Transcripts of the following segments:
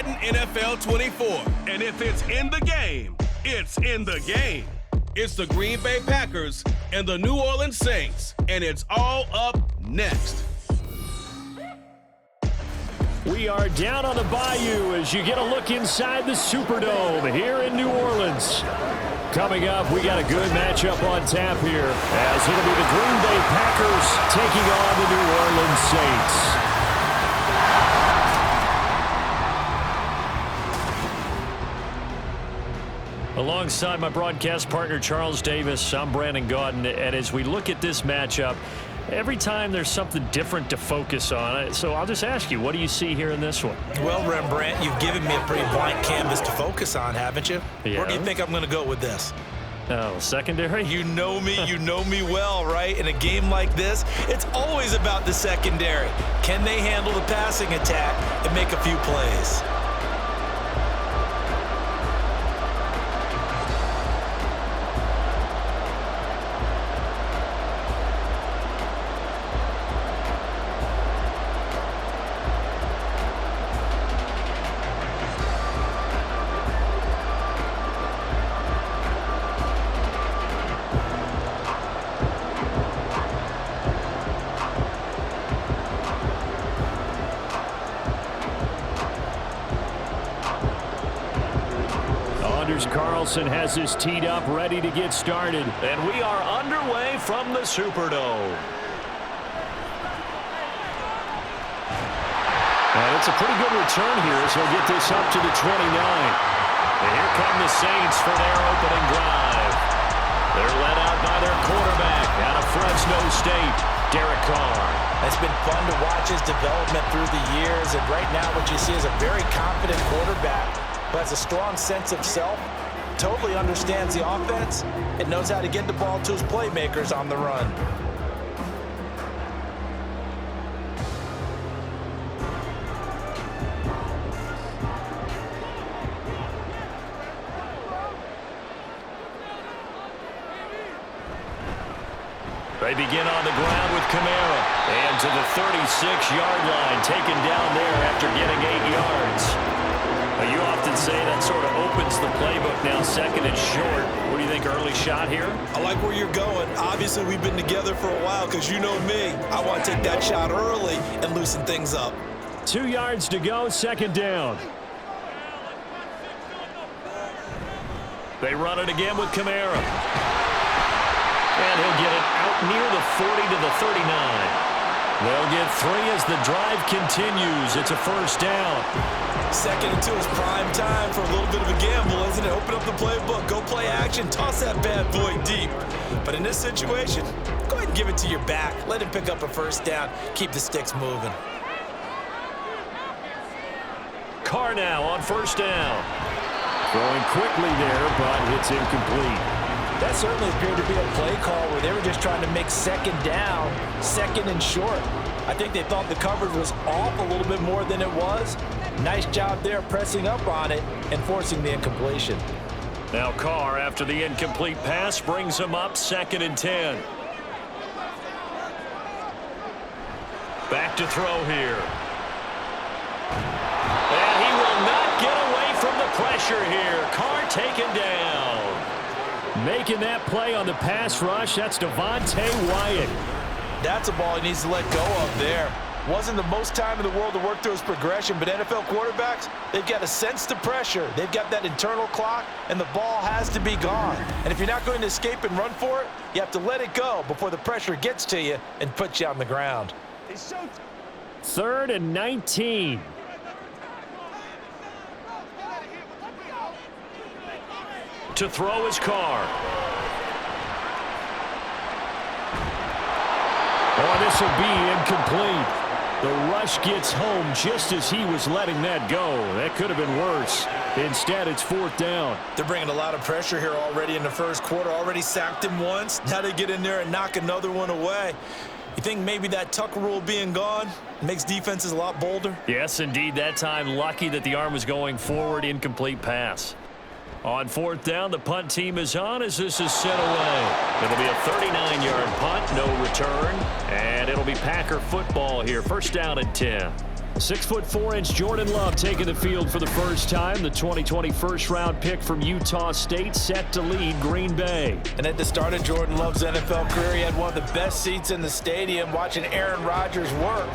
Madden NFL 24. And if it's in the game, it's in the game. It's the Green Bay Packers and the New Orleans Saints, and it's all up next. We are down on the bayou as you get a look inside the Superdome here in New Orleans. Coming up, we got a good matchup on tap here as it'll be the Green Bay Packers taking on the New Orleans Saints. Alongside my broadcast partner, Charles Davis, I'm Brandon Gaudin, and as we look at this matchup, every time there's something different to focus on. So I'll just ask you, what do you see here in this one? Well, Rembrandt, you've given me a pretty blank canvas to focus on, haven't you? Yeah. Where do you think I'm going to go with this? Oh, secondary? You know me well, right? In a game like this, it's always about the secondary. Can they handle the passing attack and make a few plays? Carlson has this teed up, ready to get started. And we are underway from the Superdome. And it's a pretty good return here as he'll get this up to the 29. And here come the Saints for their opening drive. They're led out by their quarterback out of Fresno State, Derek Carr. It's been fun to watch his development through the years. And right now what you see is a very confident quarterback who has a strong sense of self, totally understands the offense, and knows how to get the ball to his playmakers on the run. They begin on the ground with Kamara. And to the 36-yard line, taken down there after getting 8 yards. You often say that sort of opens the playbook now, second and short. What do you think, early shot here? I like where you're going. Obviously, we've been together for a while because you know me. I want to take that shot early and loosen things up. 2 yards to go, second down. They run it again with Kamara. And he'll get it out near the 40 to the 39. They'll get 3 as the drive continues. It's a first down. Second and 2 is prime time for a little bit of a gamble, isn't it? Open up the playbook, go play action, toss that bad boy deep. But in this situation, go ahead and give it to your back. Let him pick up a first down. Keep the sticks moving. Carr now on first down. Throwing quickly there, but it's incomplete. That certainly appeared to be a play call where they were just trying to make second down, second and short. I think they thought the coverage was off a little bit more than it was. Nice job there pressing up on it and forcing the incompletion. Now Carr, after the incomplete pass, brings him up second and 10. Back to throw here. And he will not get away from the pressure here. Carr taken down. Making that play on the pass rush, that's Devontae Wyatt. That's a ball he needs to let go of there. Wasn't the most time in the world to work through his progression, but NFL quarterbacks, they've got to sense the pressure. They've got that internal clock, and the ball has to be gone. And if you're not going to escape and run for it, you have to let it go before the pressure gets to you and puts you on the ground. 3rd and 19. To throw his Carr. Oh, this will be incomplete. The rush gets home just as he was letting that go. That could have been worse. Instead, it's 4th down. They're bringing a lot of pressure here already in the first quarter. Already sacked him once. Now they get in there and knock another one away. You think maybe that tuck rule being gone makes defenses a lot bolder? Yes, indeed. That time, lucky that the arm was going forward. Incomplete pass. On 4th down, the punt team is on as this is sent away. It'll be a 39-yard punt, no return, and it'll be Packer football here. First down and 10. 6'4" Jordan Love taking the field for the first time. The 2020 first-round pick from Utah State set to lead Green Bay. And at the start of Jordan Love's NFL career, he had one of the best seats in the stadium watching Aaron Rodgers work.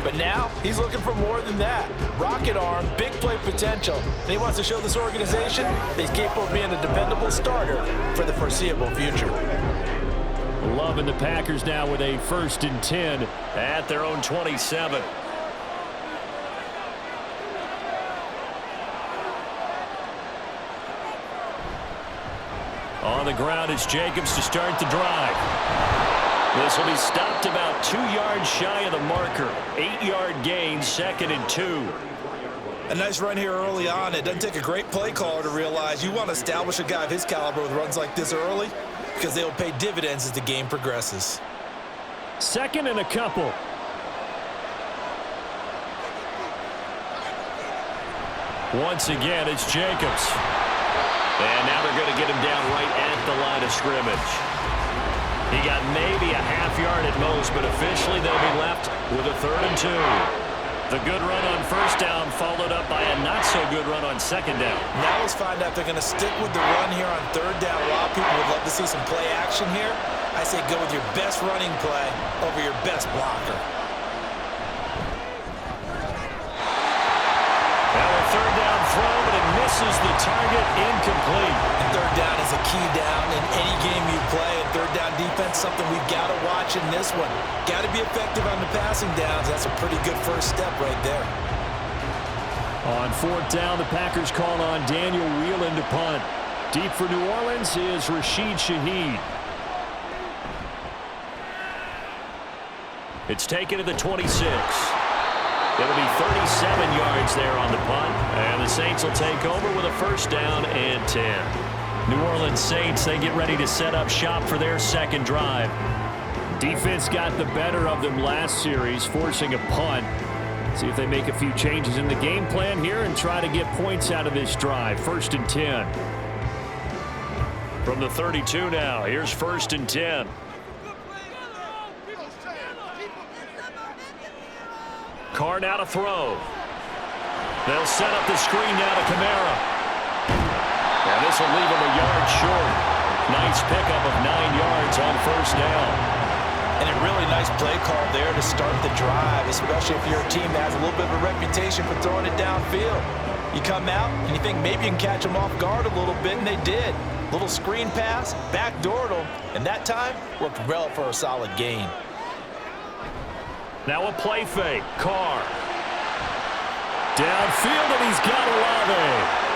But now he's looking for more than that. Rocket arm, big play potential. And he wants to show this organization that he's capable of being a dependable starter for the foreseeable future. Love and the Packers now with a 1st and 10 at their own 27. On the ground, it's Jacobs to start the drive. This will be stopped about 2 yards shy of the marker. 8-yard gain, 2nd and 2. A nice run here early on. It doesn't take a great play caller to realize you want to establish a guy of his caliber with runs like this early because they will pay dividends as the game progresses. 2nd and a couple. Once again, it's Jacobs. And now they're going to get him down right at the line of scrimmage. He got maybe a half yard at most, but officially they'll be left with a 3rd and 2. The good run on 1st down followed up by a not-so-good run on 2nd down. Now let's find out if they're going to stick with the run here on 3rd down. A lot of people would love to see some play action here. I say go with your best running play over your best blocker. Now a 3rd down throw, but it misses the target, incomplete. And 3rd down is a key down in any game you play. And 3rd down defense, something we've got to watch in this one. Got to be effective on the passing downs. That's a pretty good first step right there. On 4th down, the Packers call on Daniel Whelan to punt. Deep for New Orleans is Rashid Shaheed. It's taken to the 26. It'll be 37 yards there on the punt, and the Saints will take over with a 1st down and 10. New Orleans Saints, they get ready to set up shop for their 2nd drive. Defense got the better of them last series, forcing a punt. See if they make a few changes in the game plan here and try to get points out of this drive. 1st and 10. From the 32 now, here's 1st and 10. Carr now to throw. They'll set up the screen now to Kamara. And this will leave him a yard short. Nice pickup of 9 yards on 1st down. And a really nice play call there to start the drive, especially if you're a team that has a little bit of a reputation for throwing it downfield. You come out and you think maybe you can catch them off guard a little bit, and they did. Little screen pass, backdoored them, and that time worked well for a solid gain. Now a play fake. Carr. Downfield, and he's got Olave.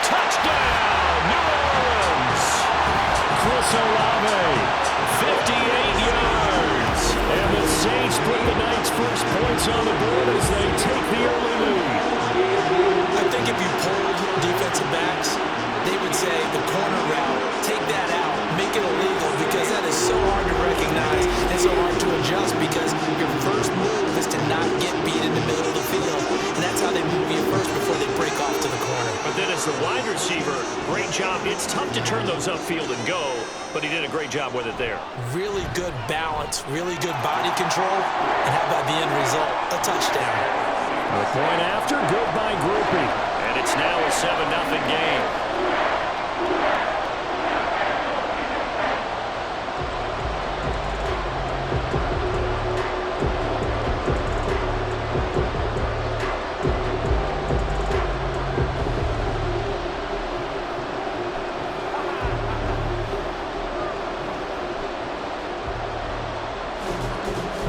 Touchdown, New Orleans. Chris Olave, 58 yards. And the Saints put the Knights' first points on the board as they take the early lead. I think if you pulled defensive backs, they would say the corner route, take that out, make it illegal, because that is so hard to recognize and so hard to adjust because your first move is to not get beat in the middle of the field. And that's how they move you first before they break off to the corner. But then as the wide receiver, great job. It's tough to turn those upfield and go, but he did a great job with it there. Really good balance, really good body control, and how about the end result? A touchdown. The point after, good by Groupie. And it's now a 7-0 game.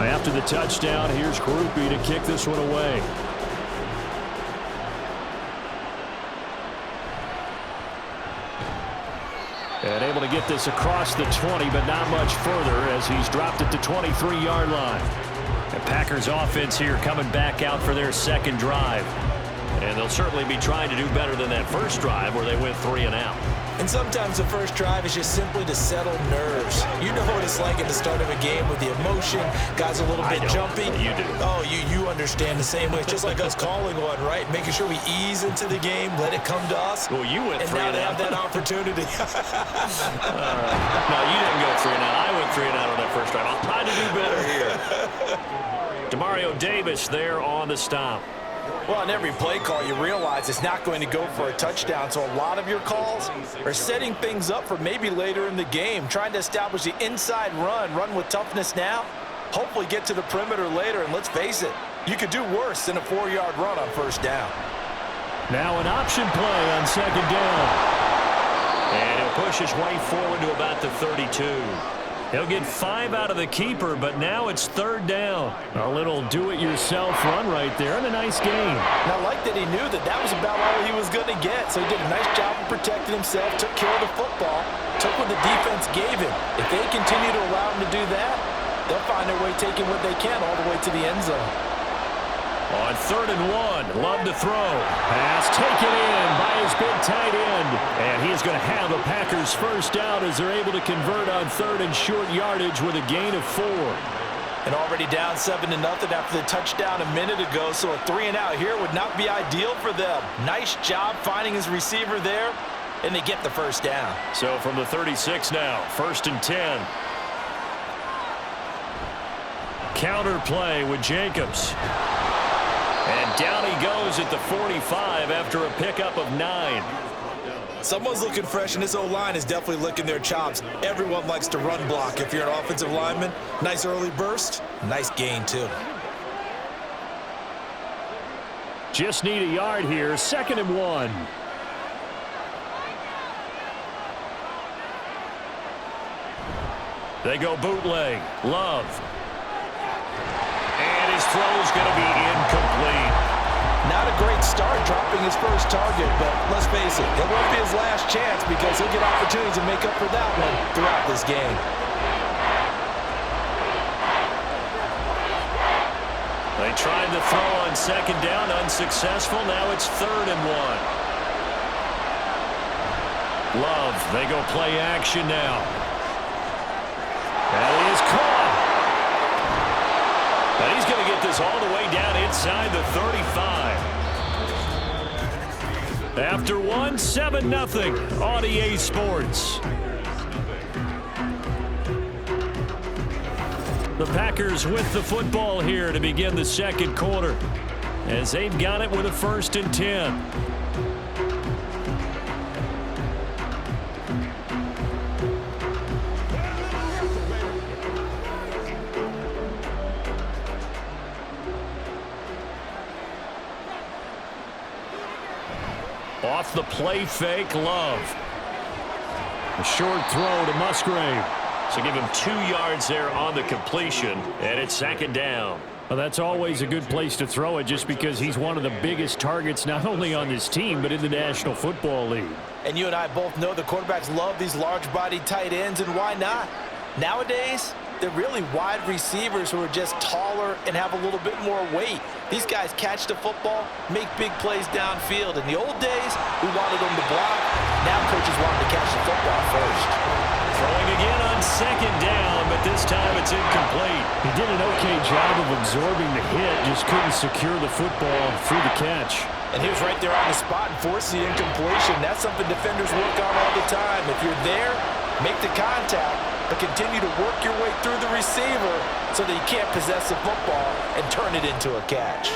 After the touchdown, here's Groupie to kick this one away. And able to get this across the 20, but not much further as he's dropped it to 23-yard line. The Packers offense here coming back out for their 2nd drive. And they'll certainly be trying to do better than that first drive where they went 3 and out. And sometimes the first drive is just simply to settle nerves. You know what it's like at the start of a game with the emotion. Guys are a little bit jumpy. You do. Oh, you understand the same way. It's just like us calling one, right? Making sure we ease into the game, let it come to us. Well, you went 3 and out. And now they have that opportunity. No, you didn't go 3 and out. I went 3 and out on that first drive. I'll try to do better here. Demario Davis there on the stop. Well, on every play call, you realize it's not going to go for a touchdown, so a lot of your calls are setting things up for maybe later in the game, trying to establish the inside run with toughness now, hopefully get to the perimeter later, and let's face it, you could do worse than a 4-yard run on first down. Now an option play on second down. And he'll push his way forward to about the 32. He'll get 5 out of the keeper, but now it's third down. A little do-it-yourself run right there, and a nice gain. And I like that he knew that was about all he was going to get, so he did a nice job of protecting himself, took care of the football, took what the defense gave him. If they continue to allow him to do that, they'll find their way taking what they can all the way to the end zone. On 3rd and 1, Love to throw. Pass taken in by his big tight end. And he is going to have a Packers first down as they're able to convert on 3rd and short yardage with a gain of 4. And already down 7-0 after the touchdown a minute ago, so a 3-and-out here would not be ideal for them. Nice job finding his receiver there, and they get the first down. So from the 36 now, 1st and 10. Counter play with Jacobs. And down he goes at the 45 after a pickup of 9. Someone's looking fresh, and this O-line is definitely licking their chops. Everyone likes to run block if you're an offensive lineman. Nice early burst. Nice gain, too. Just need a yard here. 2nd and 1. They go bootleg. Love. And his throw's going to be incomplete. Not a great start dropping his first target, but let's face it, it won't be his last chance because he'll get opportunities to make up for that one throughout this game. They tried to throw on 2nd down, unsuccessful. Now it's 3rd and 1. Love, they go play action now. And he is caught. And he's going to get this all the way down inside the 35. After 1, 7-0 on EA Sports. The Packers with the football here to begin the second quarter, as they've got it with a 1st and 10. Off the play fake, Love. A short throw to Musgrave. So give him 2 yards there on the completion, and it's 2nd down. Well, that's always a good place to throw it just because he's one of the biggest targets not only on this team but in the National Football League. And you and I both know the quarterbacks love these large-bodied tight ends, and why not? Nowadays, they're really wide receivers who are just taller and have a little bit more weight. These guys catch the football, make big plays downfield. In the old days, we wanted them to block. Now coaches want them to catch the football first. Throwing again on 2nd down, but this time it's incomplete. He did an okay job of absorbing the hit, just couldn't secure the football through the catch. And he was right there on the spot and forced the incompletion. That's something defenders work on all the time. If you're there, make the contact, but continue to work your way through the receiver so that you can't possess the football and turn it into a catch.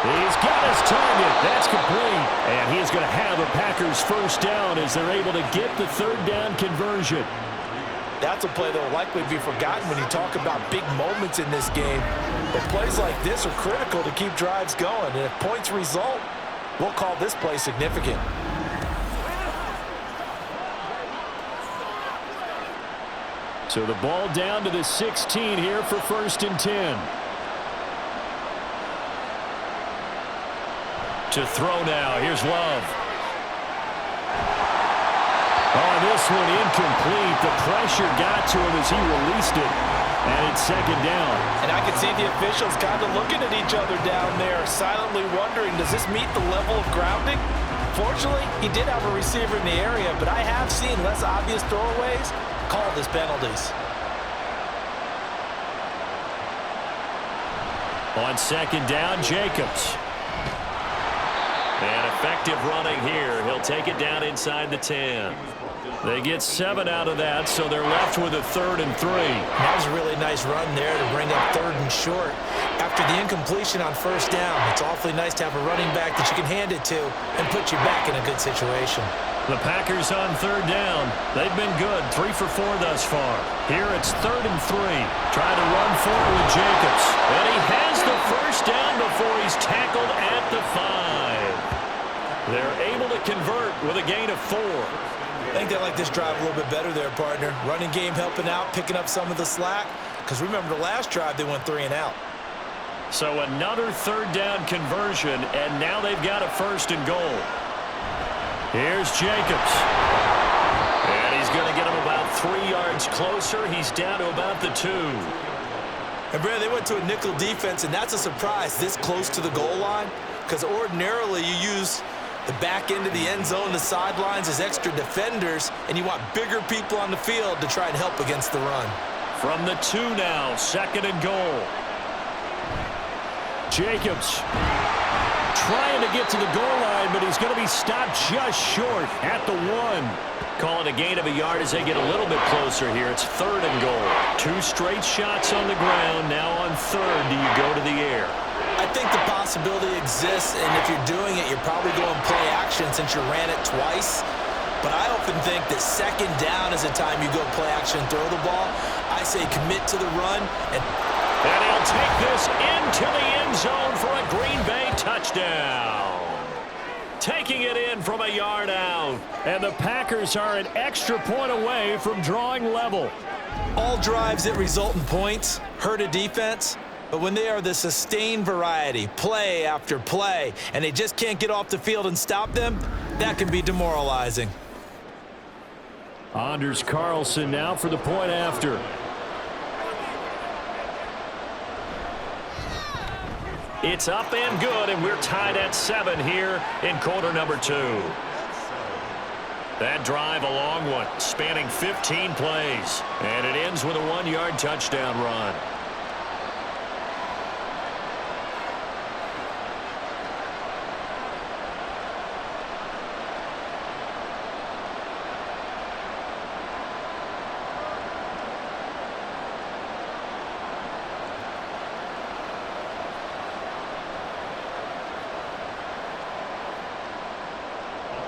He's got his target. That's complete. And he is going to have a Packers first down as they're able to get the 3rd down conversion. That's a play that will likely be forgotten when you talk about big moments in this game. But plays like this are critical to keep drives going. And if points result, we'll call this play significant. So the ball down to the 16 here for 1st and 10. To throw now. Here's Love. Oh, this one incomplete. The pressure got to him as he released it. And it's 2nd down. And I can see the officials kind of looking at each other down there, silently wondering, does this meet the level of grounding? Fortunately, he did have a receiver in the area, but I have seen less obvious throwaways called as penalties. On 2nd down, Jacobs. And effective running here. He'll take it down inside the 10. They get 7 out of that, so they're left with a 3rd and 3. That was a really nice run there to bring up 3rd and short. After the incompletion on 1st down, it's awfully nice to have a running back that you can hand it to and put you back in a good situation. The Packers on 3rd down. They've been good, 3 for 4 thus far. Here it's 3rd and 3. Trying to run forward with Jacobs. And he has the 1st down before he's tackled at the 5. They're able to convert with a gain of 4. I think they like this drive a little bit better there, partner. Running game helping out, picking up some of the slack. Because remember, the last drive, they went 3 and out. So another 3rd down conversion, and now they've got a 1st and goal. Here's Jacobs. And he's going to get him about 3 yards closer. He's down to about the 2. And, Brad, they went to a nickel defense, and that's a surprise this close to the goal line. Because ordinarily you use the back end of the end zone, the sidelines as extra defenders, and you want bigger people on the field to try and help against the run. From the 2 now, 2nd and goal. Jacobs trying to get to the goal line, but he's going to be stopped just short at the 1. Call it a gain of a yard as they get a little bit closer here. It's 3rd and goal. 2 straight shots on the ground. Now on 3rd, do you go to the air? I think the possibility exists, and if you're doing it, you're probably going play action since you ran it twice. But I often think that 2nd down is the time you go play action and throw the ball. I say commit to the run. And he'll take this into the end zone for a Green Bay touchdown. Taking it in from a yard out. And the Packers are an extra point away from drawing level. All drives that result in points hurt a defense. But when they are the sustained variety, play after play, and they just can't get off the field and stop them, that can be demoralizing. Anders Carlson now for the point after. It's up and good, and we're tied at 7 here in quarter number 2. That drive a long one, spanning 15 plays, and it ends with a 1-yard touchdown run.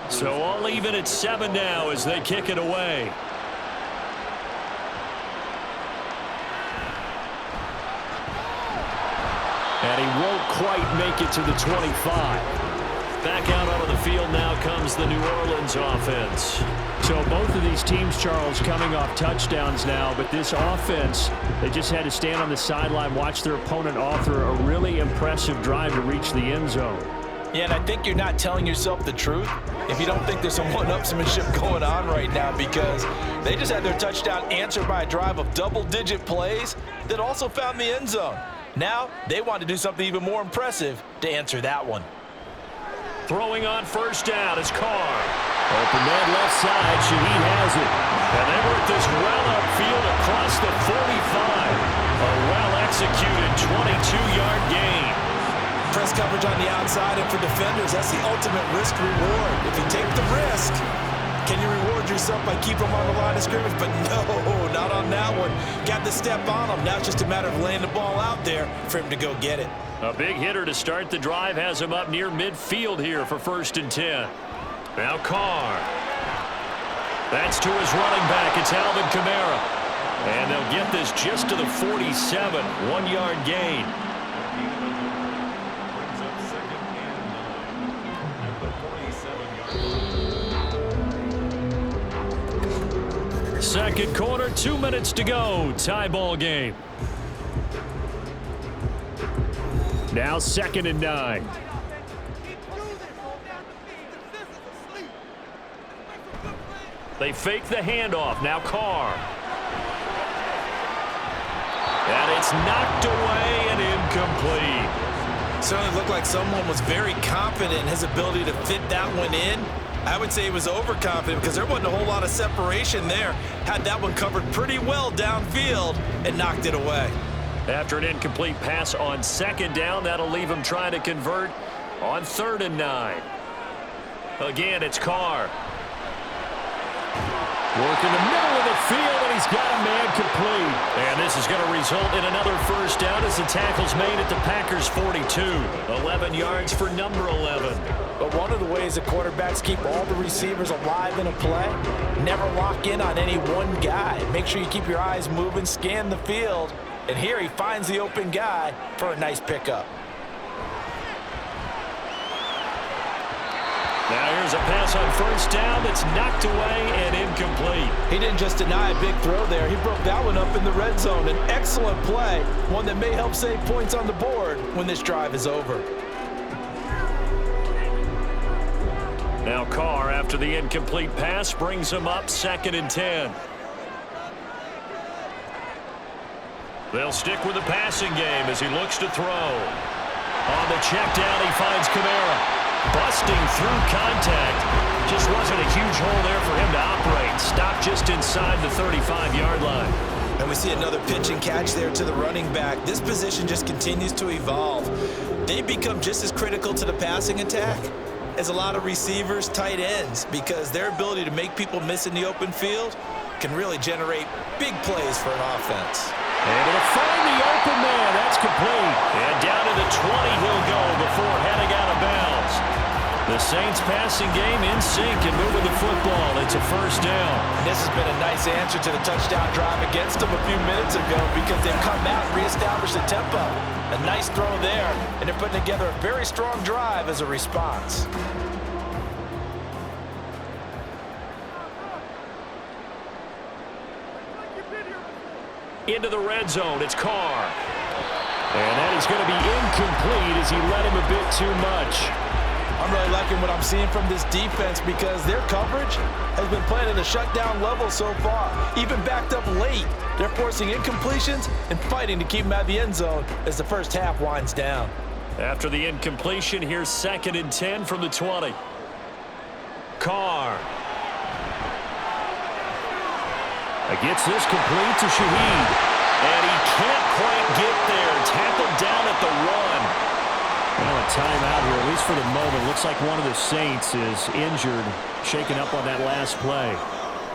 So all even at 7 now as they kick it away. And he won't quite make it to the 25. Back out onto the field now comes the New Orleans offense. So both of these teams, Charles, coming off touchdowns now, but this offense, they just had to stand on the sideline, watch their opponent offer a really impressive drive to reach the end zone. Yeah, and I think you're not telling yourself the truth if you don't think there's some one-upsmanship going on right now, because they just had their touchdown answered by a drive of double-digit plays that also found the end zone. Now they want to do something even more impressive to answer that one. Throwing on 1st down is Carr. Open man left side. Shaheed has it. And they work this well upfield across the 45. A well-executed 22-yard gain. Press coverage on the outside, and for defenders, that's the ultimate risk-reward. If you take the risk, can you reward yourself by keeping them on the line of scrimmage? But no, not on that one. Got to step on them. Now it's just a matter of laying the ball out there for him to go get it. A big hitter to start the drive has him up near midfield here for 1st and 10. Now Carr. That's to his running back. It's Alvin Kamara. And they'll get this just to the 47. 1-yard gain. Second quarter, 2 minutes to go. Tie ball game. Now 2nd and 9. They fake the handoff. Now Carr. And it's knocked away and incomplete. Certainly looked like someone was very confident in his ability to fit that one in. I would say he was overconfident because there wasn't a whole lot of separation there. Had that one covered pretty well downfield and knocked it away. After an incomplete pass on 2nd down, that'll leave him trying to convert on 3rd and 9. Again, it's Carr. Working the middle of the field, and he's got a man complete. And this is going to result in another first down as the tackle's made at the Packers' 42. 11 yards for number 11. But one of the ways the quarterbacks keep all the receivers alive in a play, never lock in on any one guy. Make sure you keep your eyes moving, scan the field. And here he finds the open guy for a nice pickup. Now here's a pass on first down that's knocked away and incomplete. He didn't just deny a big throw there. He broke that one up in the red zone. An excellent play, one that may help save points on the board when this drive is over. Now Carr, after the incomplete pass, brings him up 2nd and 10. They'll stick with the passing game as he looks to throw. On the check down, he finds Kamara. Busting through contact. Just wasn't a huge hole there for him to operate. Stopped just inside the 35-yard line. And we see another pitch and catch there to the running back. This position just continues to evolve. They become just as critical to the passing attack as a lot of receivers, tight ends, because their ability to make people miss in the open field can really generate big plays for an offense. Able to find the open man. That's complete. And down to the 20 he'll go before heading out of bounds. The Saints passing game in sync and moving the football. It's a first down. This has been a nice answer to the touchdown drive against them a few minutes ago because they've come out and reestablished the tempo. A nice throw there, and they're putting together a very strong drive as a response. Into the red zone, it's Carr. And that is going to be incomplete as he led him a bit too much. I'm really liking what I'm seeing from this defense because their coverage has been playing at a shutdown level so far. Even backed up late, they're forcing incompletions and fighting to keep them out of the end zone as the first half winds down. After the incompletion, here's 2nd and 10 from the 20. Carr. Gets this complete to Shaheed. And he can't quite get there. Tackled down at the 1. Well, a timeout here, at least for the moment. Looks like one of the Saints is injured, shaken up on that last play.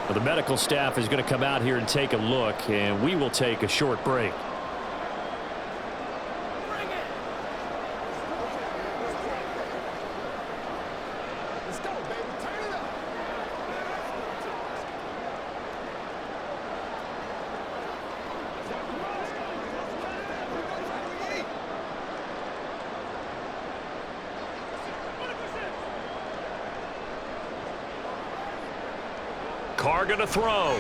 Well, the medical staff is going to come out here and take a look, and we will take a short break. Carr going to throw.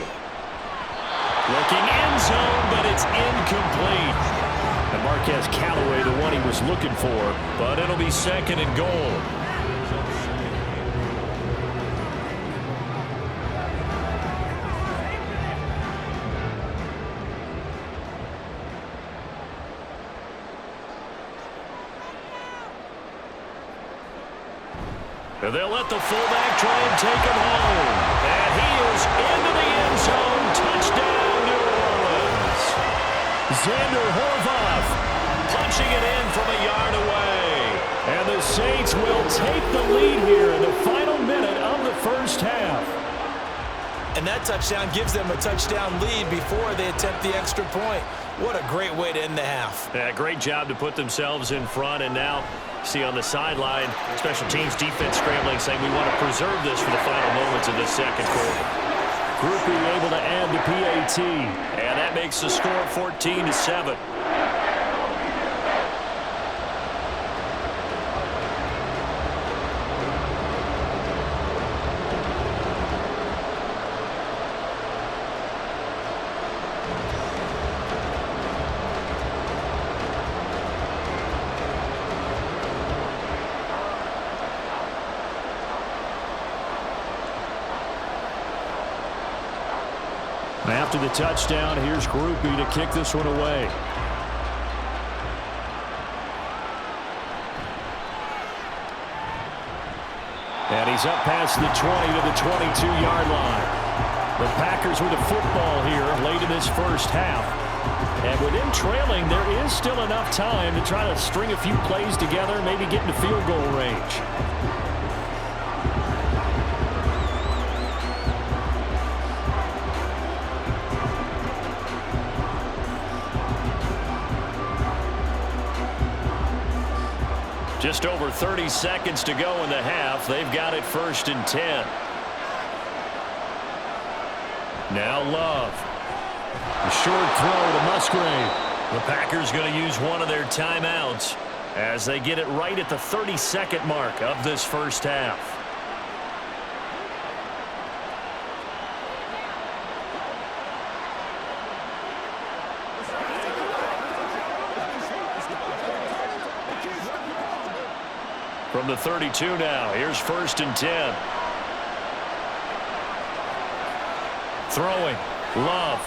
Looking end zone, but it's incomplete. And Marquez Callaway, the one he was looking for, but it'll be 2nd and goal. And they'll let the fullback try and take him home. And he is into the end zone. Touchdown, New Orleans. Xander Horvath punching it in from a yard away. And the Saints will take the lead here in the final minute of the first half. And that touchdown gives them a touchdown lead before they attempt the extra point. What a great way to end the half. Yeah, great job to put themselves in front, and now see on the sideline, special teams defense scrambling, saying we want to preserve this for the final moments of the second quarter. Groupie able to add the PAT, and that makes the score 14-7. After the touchdown, here's Groupie to kick this one away. And he's up past the 20 to the 22-yard line. The Packers with the football here late in this first half. And with them trailing, there is still enough time to try to string a few plays together, maybe get into field goal range. Just over 30 seconds to go in the half. They've got it 1st and 10. Now Love. A short throw to Musgrave. The Packers going to use one of their timeouts as they get it right at the 30-second mark of this first half. From the 32 now, here's 1st and 10. Throwing, Love.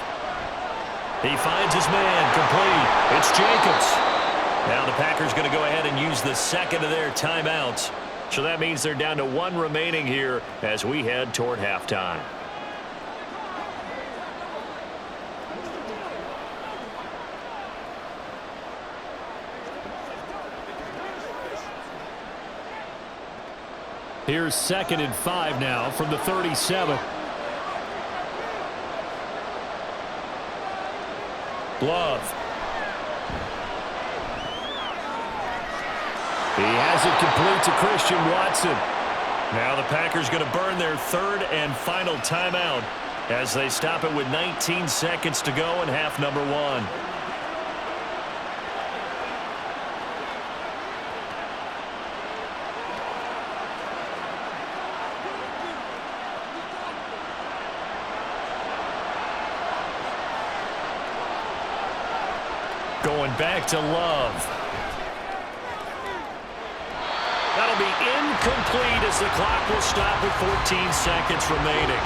He finds his man, complete. It's Jacobs. Now the Packers going to go ahead and use the second of their timeouts. So that means they're down to one remaining here as we head toward halftime. Here's 2nd and 5 now from the 37. Love. He has it complete to Christian Watson. Now the Packers going to burn their 3rd and final timeout as they stop it with 19 seconds to go in half number 1. Going back to Love. That'll be incomplete as the clock will stop with 14 seconds remaining.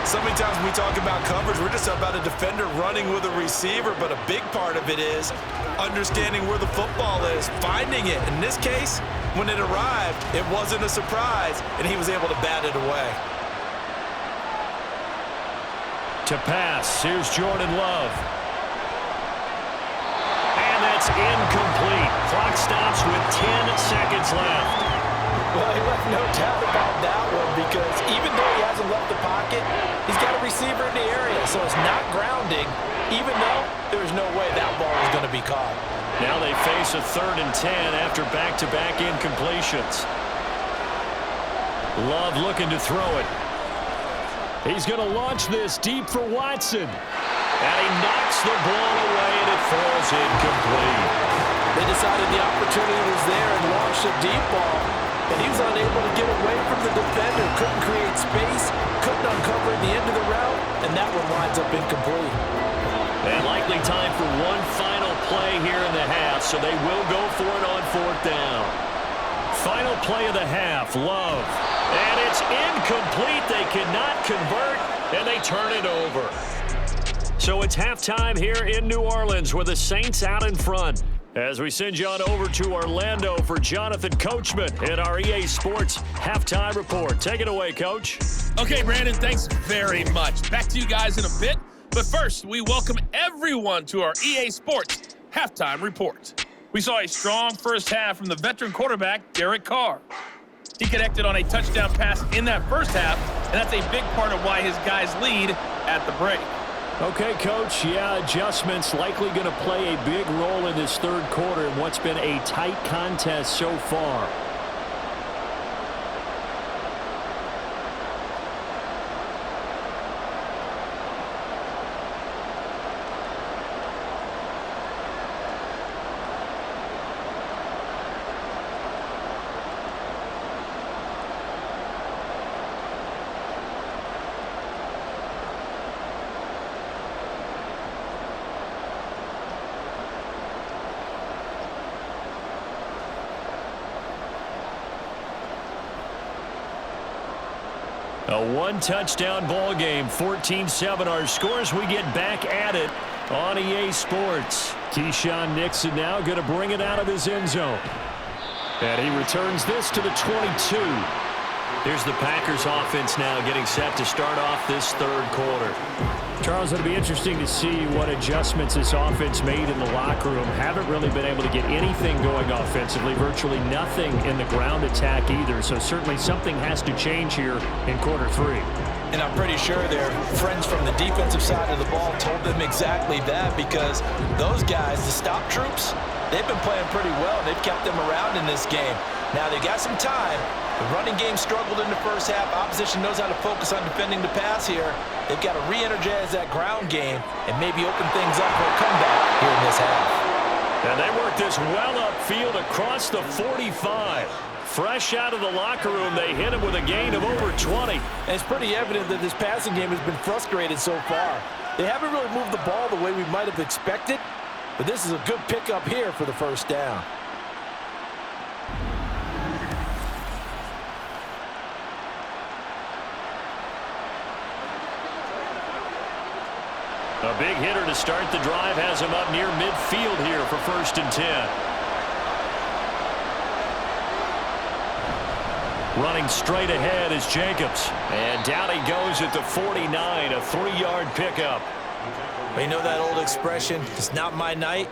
So many times when we talk about coverage, we're just about a defender running with a receiver, but a big part of it is understanding where the football is, finding it. In this case, when it arrived, it wasn't a surprise, and he was able to bat it away. To pass, here's Jordan Love. And that's incomplete. Clock stops with 10 seconds left. Well, he left no doubt about that one because even though he hasn't left the pocket, he's got a receiver in the area, so it's not grounding, even though there's no way that ball is going to be caught. Now they face a 3rd and 10 after back-to-back incompletions. Love looking to throw it. He's going to launch this deep for Watson. And he knocks the ball away, and it falls incomplete. They decided the opportunity was there and launched a deep ball, and he was unable to get away from the defender. Couldn't create space, couldn't uncover at the end of the route, and that one winds up incomplete. And likely time for one final play here in the half, so they will go for it on 4th down. Final play of the half, Love. And it's incomplete. They cannot convert, and they turn it over. So it's halftime here in New Orleans with the Saints out in front. As we send you on over to Orlando for Jonathan Coachman in our EA Sports Halftime Report. Take it away, Coach. Okay, Brandon, thanks very much. Back to you guys in a bit. But first, we welcome everyone to our EA Sports Halftime Report. We saw a strong first half from the veteran quarterback, Derek Carr. He connected on a touchdown pass in that first half, and that's a big part of why his guys lead at the break. Okay, Coach, adjustments likely going to play a big role in this 3rd quarter in what's been a tight contest so far. A one-touchdown ball game, 14-7 our scores. We get back at it on EA Sports. Keyshawn Nixon now going to bring it out of his end zone. And he returns this to the 22. Here's the Packers offense now getting set to start off this 3rd quarter. Charles, it'll be interesting to see what adjustments this offense made in the locker room. Haven't really been able to get anything going offensively, virtually nothing in the ground attack either. So certainly something has to change here in quarter 3. And I'm pretty sure their friends from the defensive side of the ball told them exactly that because those guys, the stop troops, they've been playing pretty well. They've kept them around in this game. Now, they got some time. The running game struggled in the first half. Opposition knows how to focus on defending the pass here. They've got to re-energize that ground game and maybe open things up for a comeback here in this half. And they work this well upfield across the 45. Fresh out of the locker room, they hit him with a gain of over 20. And it's pretty evident that this passing game has been frustrated so far. They haven't really moved the ball the way we might have expected, but this is a good pickup here for the first down. A big hitter to start the drive has him up near midfield here for 1st and 10. Running straight ahead is Jacobs. And down he goes at the 49, a 3-yard pickup. Well, you know that old expression, it's not my night?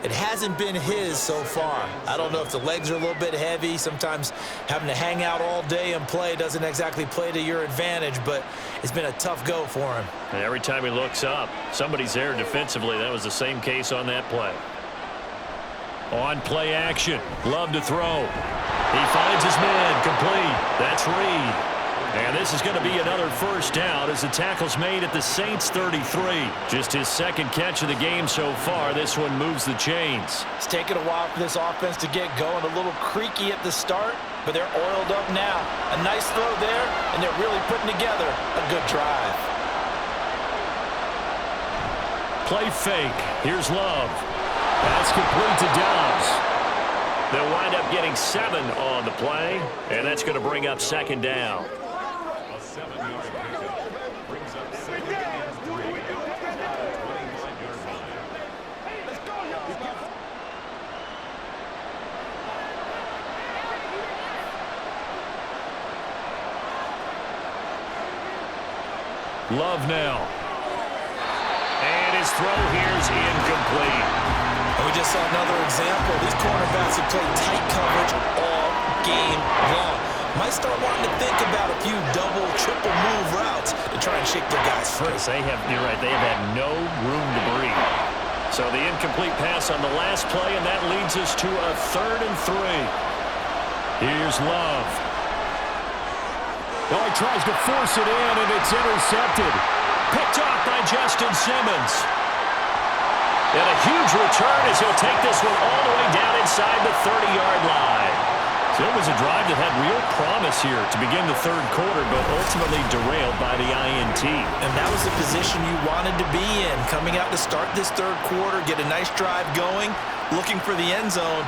It hasn't been his so far. I don't know if the legs are a little bit heavy. Sometimes having to hang out all day and play doesn't exactly play to your advantage, but it's been a tough go for him. And every time he looks up, somebody's there defensively. That was the same case on that play. On play action, Love to throw. He finds his man, complete. That's Reed. And this is going to be another first down as the tackle's made at the Saints 33. Just his second catch of the game so far. This one moves the chains. It's taken a while for this offense to get going. A little creaky at the start, but they're oiled up now. A nice throw there, and they're really putting together a good drive. Play fake. Here's Love. That's complete to Dobbs. They'll wind up getting 7 on the play, and that's going to bring up 2nd down. Love now. And his throw here's incomplete. And we just saw another example. These cornerbacks have played tight coverage all game long. Might start wanting to think about a few double, triple move routes to try and shake their guys free. You're right, they have had no room to breathe. So the incomplete pass on the last play, and that leads us to a 3rd and 3. Here's Love. Oh, he tries to force it in, and it's intercepted. Picked off by Justin Simmons. And a huge return as he'll take this one all the way down inside the 30-yard line. So it was a drive that had real promise here to begin the 3rd quarter, but ultimately derailed by the INT. And that was the position you wanted to be in. Coming out to start this 3rd quarter, get a nice drive going, looking for the end zone.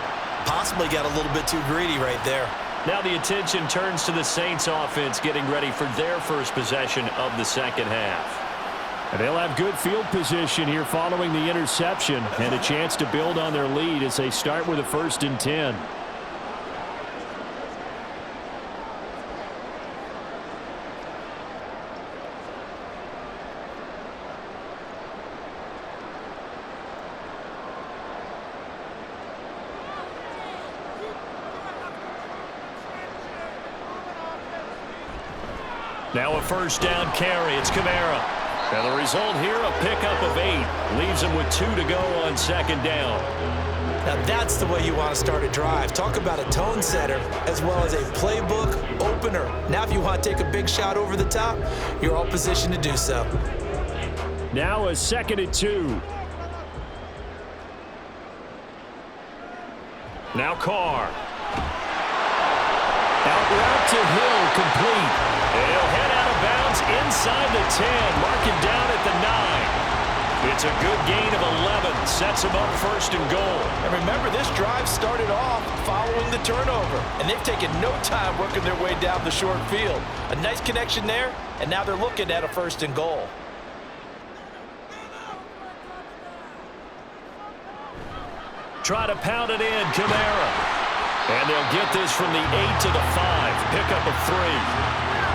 Possibly got a little bit too greedy right there. Now the attention turns to the Saints offense getting ready for their first possession of the 2nd half. And they'll have good field position here following the interception and a chance to build on their lead as they start with a 1st and 10. Now a 1st down carry. It's Kamara. And the result here, a pickup of 8. Leaves him with 2 to go on 2nd down. Now that's the way you want to start a drive. Talk about a tone setter as well as a playbook opener. Now if you want to take a big shot over the top, you're all positioned to do so. Now a 2nd and 2. Now Carr. Out route to Hill, complete. He'll head out of bounds inside the 10. Mark him down at the 9. It's a good gain of 11. Sets him up 1st and goal. And remember, this drive started off following the turnover. And they've taken no time working their way down the short field. A nice connection there, and now they're looking at a 1st and goal. Try to pound it in, Kamara. And they'll get this from the 8 to the 5. Pickup of 3.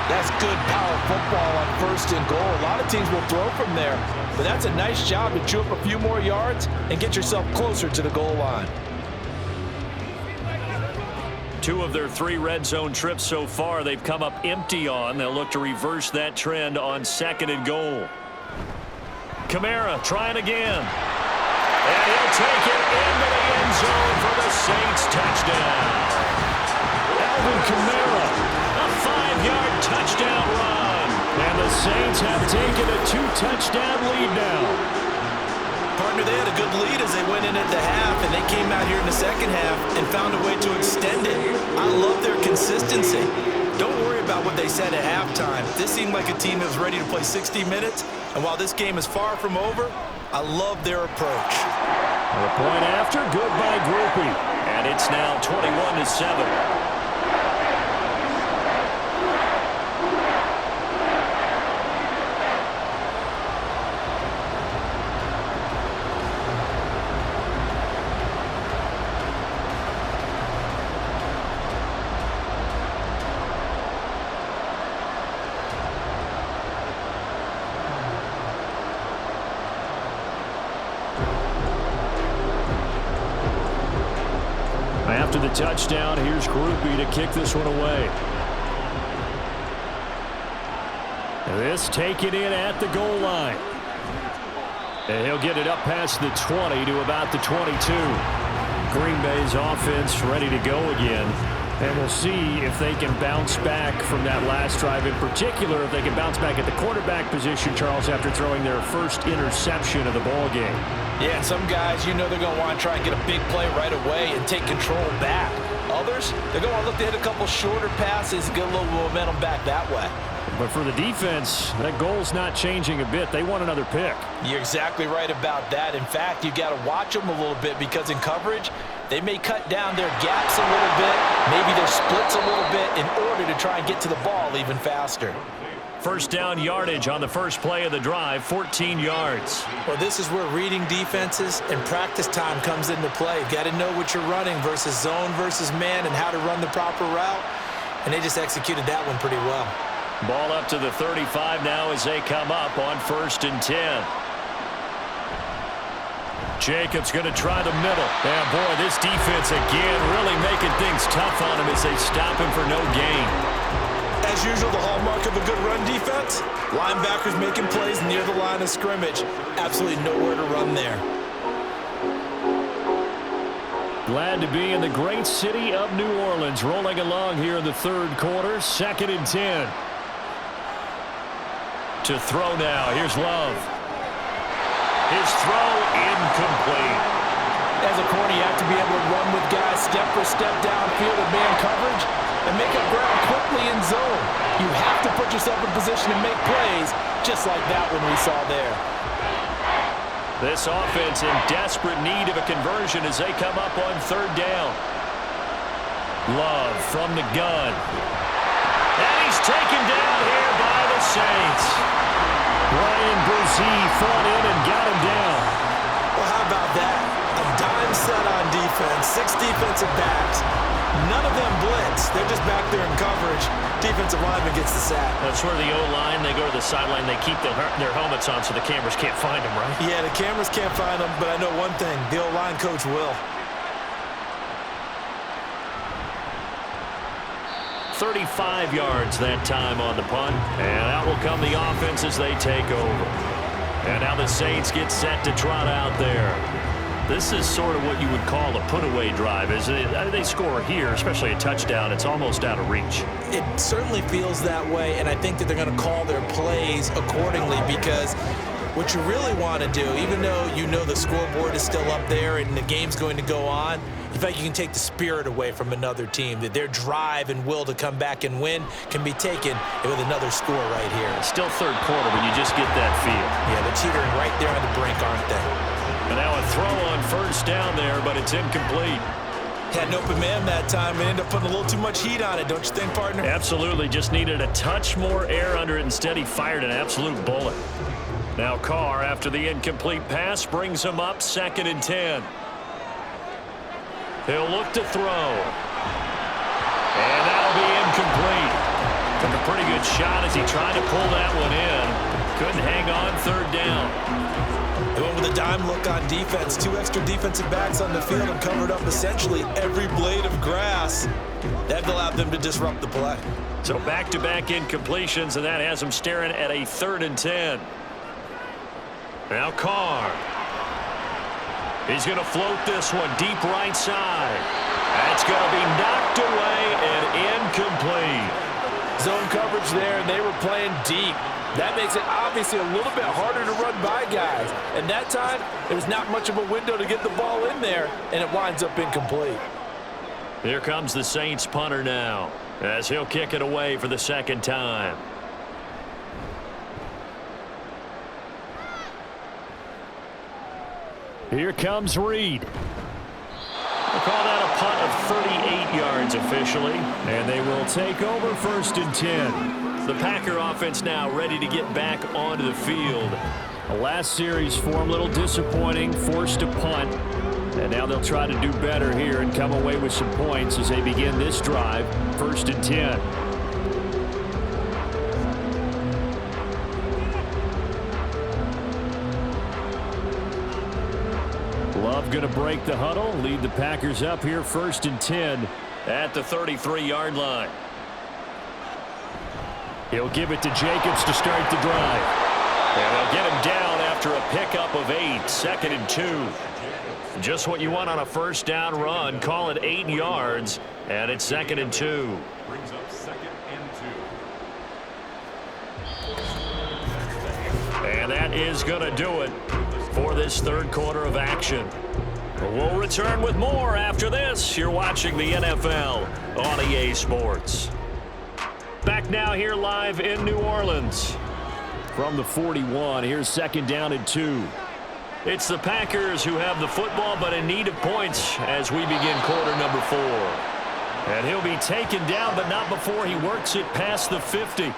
That's good power football on 1st and goal. A lot of teams will throw from there, but that's a nice job to chew up a few more yards and get yourself closer to the goal line. 2 of their 3 red zone trips so far they've come up empty on. They'll look to reverse that trend on 2nd and goal. Kamara trying again. And he'll take it into the end zone for the Saints touchdown. Alvin Kamara, a 5-yard touchdown run. And the Saints have taken a 2-touchdown lead now. Partner, they had a good lead as they went in at the half, and they came out here in the second half and found a way to extend it. I love their consistency. Don't worry about what they said at halftime. This seemed like a team that was ready to play 60 minutes, and while this game is far from over, I love their approach. The point after, good by Groupie. And it's now 21-7. After the touchdown, here's Groupie to kick this one away. This taken in at the goal line. And he'll get it up past the 20 to about the 22. Green Bay's offense ready to go again. And we'll see if they can bounce back from that last drive. In particular, if they can bounce back at the quarterback position, Charles, after throwing their first interception of the ball game. Yeah, and some guys, you know they're going to want to try and get a big play right away and take control back. Others, they're going to look to hit a couple shorter passes and get a little momentum back that way. But for the defense, that goal's not changing a bit. They want another pick. You're exactly right about that. In fact, you got to watch them a little bit because in coverage, they may cut down their gaps a little bit, maybe their splits a little bit in order to try and get to the ball even faster. First down yardage on the first play of the drive, 14 yards. Well, this is where reading defenses and practice time comes into play. You've got to know what you're running versus zone versus man and how to run the proper route. And they just executed that one pretty well. Ball up to the 35 now as they come up on 1st and 10. Jacobs going to try the middle. And boy, this defense again really making things tough on him as they stop him for no gain. As usual, the hallmark of a good run defense, linebackers making plays near the line of scrimmage. Absolutely nowhere to run there. Glad to be in the great city of New Orleans, rolling along here in the third quarter, 2nd and 10. To throw now, here's Love. His throw incomplete. As a corner, you have to be able to run with guys step for step downfield in man coverage and make up ground quickly in zone. You have to put yourself in position and make plays, just like that one we saw there. This offense in desperate need of a conversion as they come up on 3rd down. Love from the gun. And he's taken down here by the Saints. Ryan Brzee fought in and got him down. Well, how about that? A dime set on defense, 6 defensive backs. None of them blitz. They're just back there in coverage. Defensive lineman gets the sack. That's where the O-line, they go to the sideline, they keep their helmets on so the cameras can't find them, right? Yeah, the cameras can't find them, but I know one thing. The O-line coach will. 35 yards that time on the punt. And out will come the offense as they take over. And now the Saints get set to trot out there. This is sort of what you would call a put-away drive, isn't it? They score here, especially a touchdown. It's almost out of reach. It certainly feels that way, and I think that they're going to call their plays accordingly because what you really want to do, even though you know the scoreboard is still up there and the game's going to go on, in fact, you can take the spirit away from another team, that their drive and will to come back and win can be taken with another score right here. It's still third quarter, but you just get that feel. Yeah, they're teetering right there on the brink, aren't they? And now a throw on 1st down there, but it's incomplete. Had an open man that time and ended up putting a little too much heat on it, don't you think, partner? Absolutely. Just needed a touch more air under it. Instead, he fired an absolute bullet. Now Carr, after the incomplete pass, brings him up 2nd and 10. He'll look to throw. And that'll be incomplete. Took a pretty good shot as he tried to pull that one in. Couldn't hang on 3rd down. They went with a dime look on defense. 2 extra defensive backs on the field and covered up essentially every blade of grass. That allowed them to disrupt the play. So back-to-back incompletions, and that has them staring at a 3rd and 10. Now Carr. He's going to float this one deep right side. That's going to be knocked away and incomplete. Zone coverage there, and they were playing deep. That makes it obviously a little bit harder to run by guys. And that time, there was not much of a window to get the ball in there, and it winds up incomplete. Here comes the Saints punter now, as he'll kick it away for the second time. Here comes Reed. We'll call that a punt of 38 yards officially. And they will take over 1st and 10. The Packer offense now ready to get back onto the field. The last series form a little disappointing, forced a punt. And now they'll try to do better here and come away with some points as they begin this drive, 1st and 10. Love going to break the huddle, lead the Packers up here 1st and 10 at the 33-yard line. He'll give it to Jacobs to start the drive. And they'll get him down after a pickup of 8, 2nd and 2. Just what you want on a first down run. Call it 8 yards, and it's 2nd and 2. Brings up 2nd and 2. And that is going to do it for this third quarter of action. We'll return with more after this. You're watching the NFL on EA Sports. Back now here live in New Orleans. From the 41, here's 2nd down and 2. It's the Packers who have the football but in need of points as we begin quarter number 4. And he'll be taken down, but not before he works it past the 50.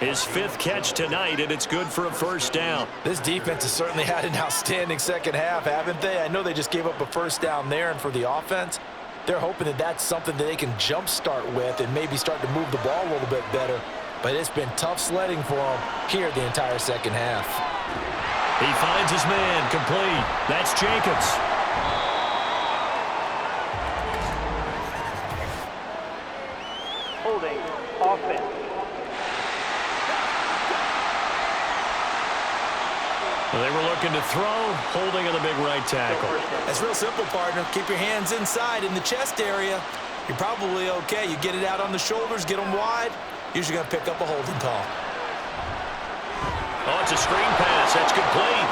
His 5th catch tonight, and it's good for a first down. This defense has certainly had an outstanding second half, haven't they? I know they just gave up a first down there, and for the offense, they're hoping that that's something that they can jumpstart with and maybe start to move the ball a little bit better. But it's been tough sledding for them here the entire second half. He finds his man, complete. That's Jacobs. Holding, offense. They were looking to throw, holding on the big right tackle. That's real simple, partner. Keep your hands inside in the chest area. You're probably okay. You get it out on the shoulders, get them wide. Usually going to pick up a holding call. Oh, it's a screen pass. That's complete.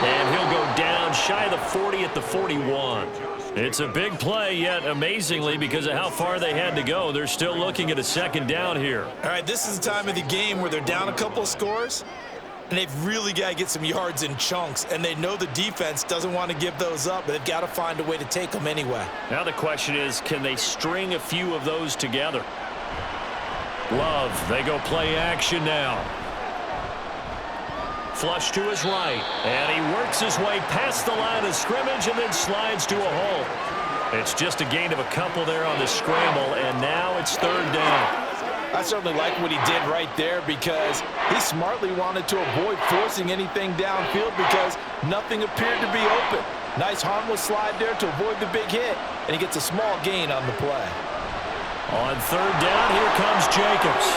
And he'll go down shy of the 40 at the 41. It's a big play, yet amazingly, because of how far they had to go, they're still looking at a second down here. All right, this is the time of the game where they're down a couple of scores, and they've really got to get some yards in chunks, and they know the defense doesn't want to give those up, but they've got to find a way to take them anyway. Now the question is, can they string a few of those together? Love, they go play action now. Flush to his right, and he works his way past the line of scrimmage and then slides to a halt. It's just a gain of a couple there on the scramble, and now it's 3rd down. I certainly like what he did right there because he smartly wanted to avoid forcing anything downfield because nothing appeared to be open. Nice harmless slide there to avoid the big hit, and he gets a small gain on the play. On 3rd down, here comes Jacobs.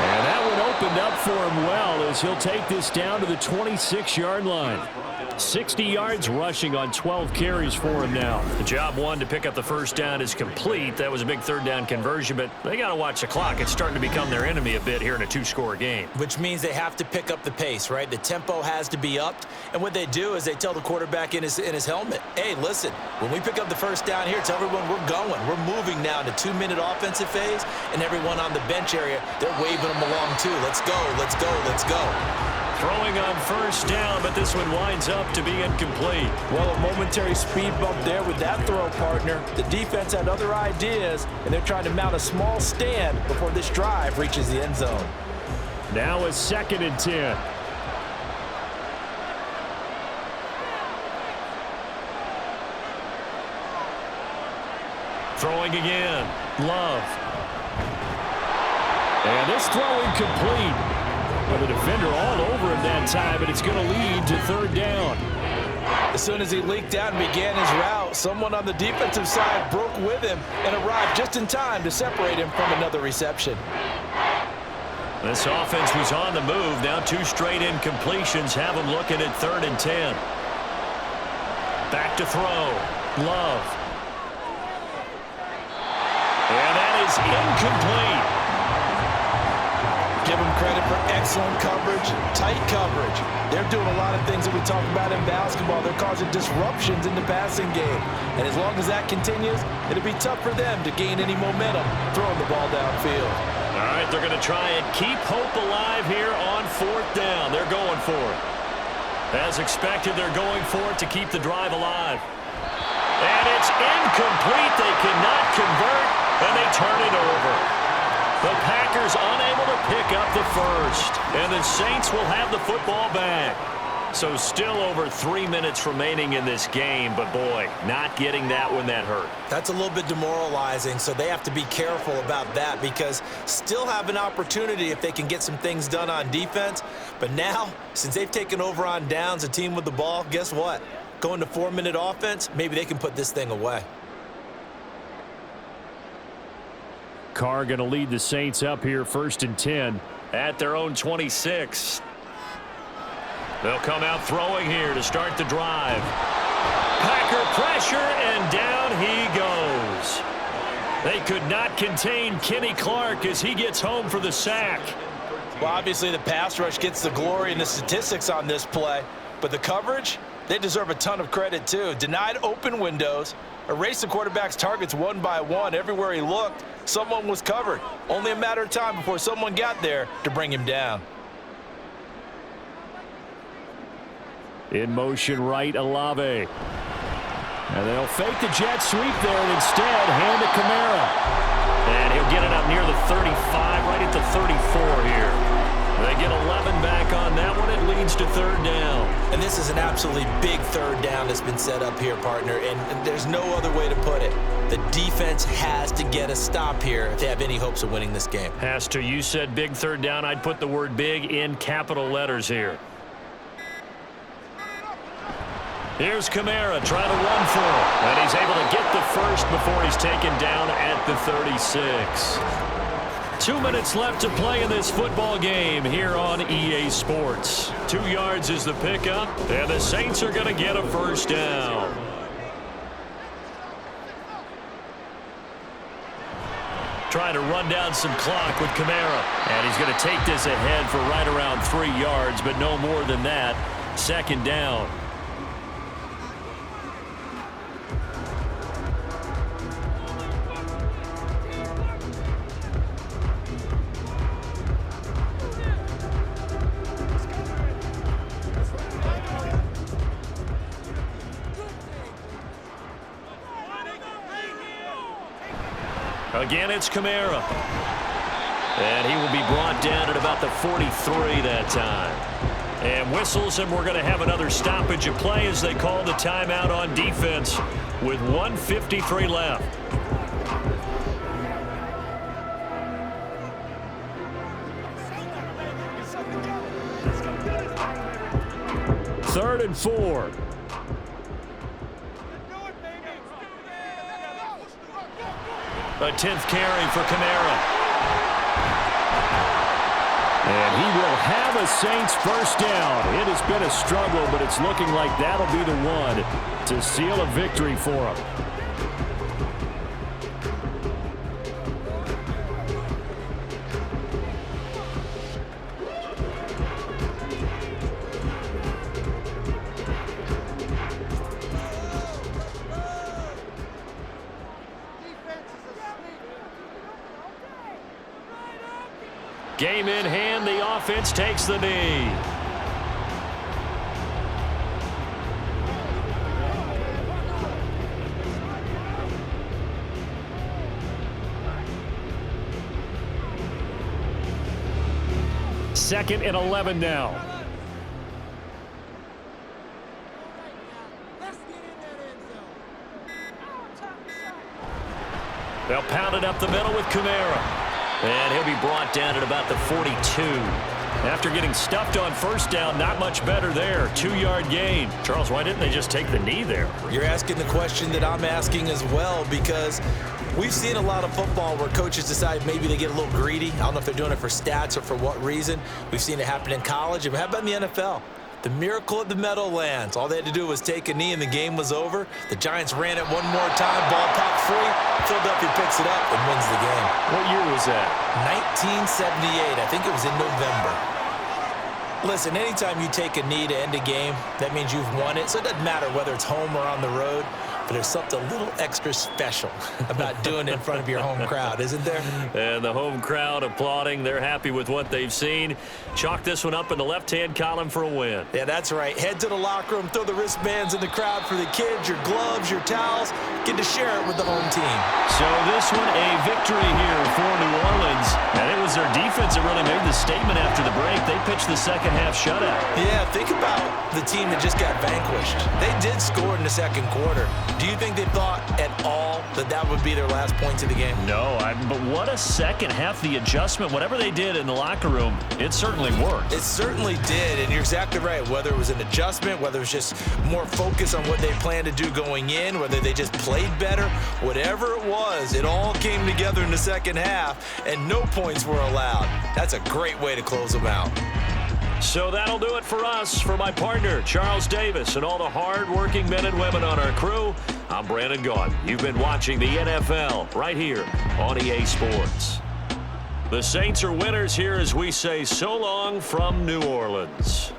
And that one opened up for him well as he'll take this down to the 26-yard line. 60 yards rushing on 12 carries for him now. The job one to pick up the first down is complete. That was a big 3rd down conversion, but they got to watch the clock. It's starting to become their enemy a bit here in a 2-score game. Which means they have to pick up the pace, right? The tempo has to be upped. And what they do is they tell the quarterback in his helmet, hey, listen, when we pick up the first down here, tell everyone we're going. We're moving now to 2-minute offensive phase, and everyone on the bench area, they're waving them along too. Let's go, let's go, let's go. Throwing on first down, but this one winds up to be incomplete. Well, a momentary speed bump there with that throw, partner. The defense had other ideas, and they're trying to mount a small stand before this drive reaches the end zone. Now a 2nd and 10. Throwing again. Love. And this throw incomplete. Well, the defender all over him that time, but it's going to lead to 3rd down. As soon as he leaked out and began his route, someone on the defensive side broke with him and arrived just in time to separate him from another reception. This offense was on the move. Now 2 straight incompletions have them looking at 3rd and 10. Back to throw. Love. And that is incomplete. Give them credit for excellent coverage, tight coverage. They're doing a lot of things that we talk about in basketball. They're causing disruptions in the passing game. And as long as that continues, it'll be tough for them to gain any momentum throwing the ball downfield. All right, they're going to try and keep hope alive here on 4th down. They're going for it. As expected, they're going for it to keep the drive alive. And it's incomplete. They cannot convert, and they turn it over. The Packers unable to pick up the first, and the Saints will have the football back. So still over 3 minutes remaining in this game, but boy, not getting that when that hurt. That's a little bit demoralizing, so they have to be careful about that because still have an opportunity if they can get some things done on defense. But now, since they've taken over on downs, a team with the ball, guess what? Going to 4-minute offense, maybe they can put this thing away. Carr going to lead the Saints up here 1st and 10 at their own 26. They'll come out throwing here to start the drive. Packer pressure, and down he goes. They could not contain Kenny Clark as he gets home for the sack. Well, obviously the pass rush gets the glory and the statistics on this play, but the coverage, they deserve a ton of credit too. Denied open windows, erased the quarterback's targets one by one. Everywhere he looked, someone was covered. Only a matter of time before someone got there to bring him down. In motion right, Olave. And they'll fake the jet sweep there and instead hand to Kamara. And he'll get it up near the 35, right at the 34 here. They get 11 back on that one. It leads to 3rd down. And this is an absolutely big 3rd down that's been set up here, partner, and there's no other way to put it. The defense has to get a stop here if they have any hopes of winning this game. Has to. You said big 3rd down. I'd put the word big in capital letters here. Here's Kamara trying to run for it. And he's able to get the first before he's taken down at the 36. 2 minutes left to play in this football game here on EA Sports. 2 yards is the pickup, and the Saints are going to get a 1st down. Trying to run down some clock with Kamara. And he's going to take this ahead for right around 3 yards, but no more than that. 2nd down. Again, it's Kamara. And he will be brought down at about the 43 that time. And whistles, and we're going to have another stoppage of play as they call the timeout on defense with 1:53 left. Third and 4. A 10th carry for Kamara. And he will have a Saints 1st down. It has been a struggle, but it's looking like that'll be the one to seal a victory for him. Game in hand, the offense takes the knee. Second and 11 now. They'll pound it up the middle with Kamara. And he'll be brought down at about the 42. After getting stuffed on 1st down, not much better there. 2-yard gain. Charles, why didn't they just take the knee there? You're asking the question that I'm asking as well, because We've seen a lot of football where coaches decide maybe they get a little greedy. I don't know if they're doing it for stats or for what reason. We've seen it happen in college, and how about in the NFL? The miracle at the Meadowlands. All they had to do was take a knee and the game was over. The Giants ran it one more time, ball popped free. Philadelphia picks it up and wins the game. What year was that? 1978. I think it was in November. Listen, anytime you take a knee to end a game, that means you've won it. So it doesn't matter whether it's home or on the road. But there's something a little extra special about doing it in front of your home crowd, isn't there? And the home crowd applauding. They're happy with what they've seen. Chalk this one up in the left-hand column for a win. Yeah, that's right. Head to the locker room, throw the wristbands in the crowd for the kids, your gloves, your towels. Get to share it with the home team. So this one, a victory here for New Orleans. And it was their defense that really made the statement after the break. They pitched the second-half shutout. Yeah, think about the team that just got vanquished. They did score in the second quarter. Do you think they thought at all that that would be their last points of the game? No, but what a second half. The adjustment, whatever they did in the locker room, it certainly worked. It certainly did, and you're exactly right. Whether it was an adjustment, whether it was just more focus on what they planned to do going in, whether they just played better, whatever it was, it all came together in the second half, and no points were allowed. That's a great way to close them out. So that'll do it for us. For my partner, Charles Davis, and all the hard-working men and women on our crew, I'm Brandon Gaudin. You've been watching the NFL right here on EA Sports. The Saints are winners here as we say so long from New Orleans.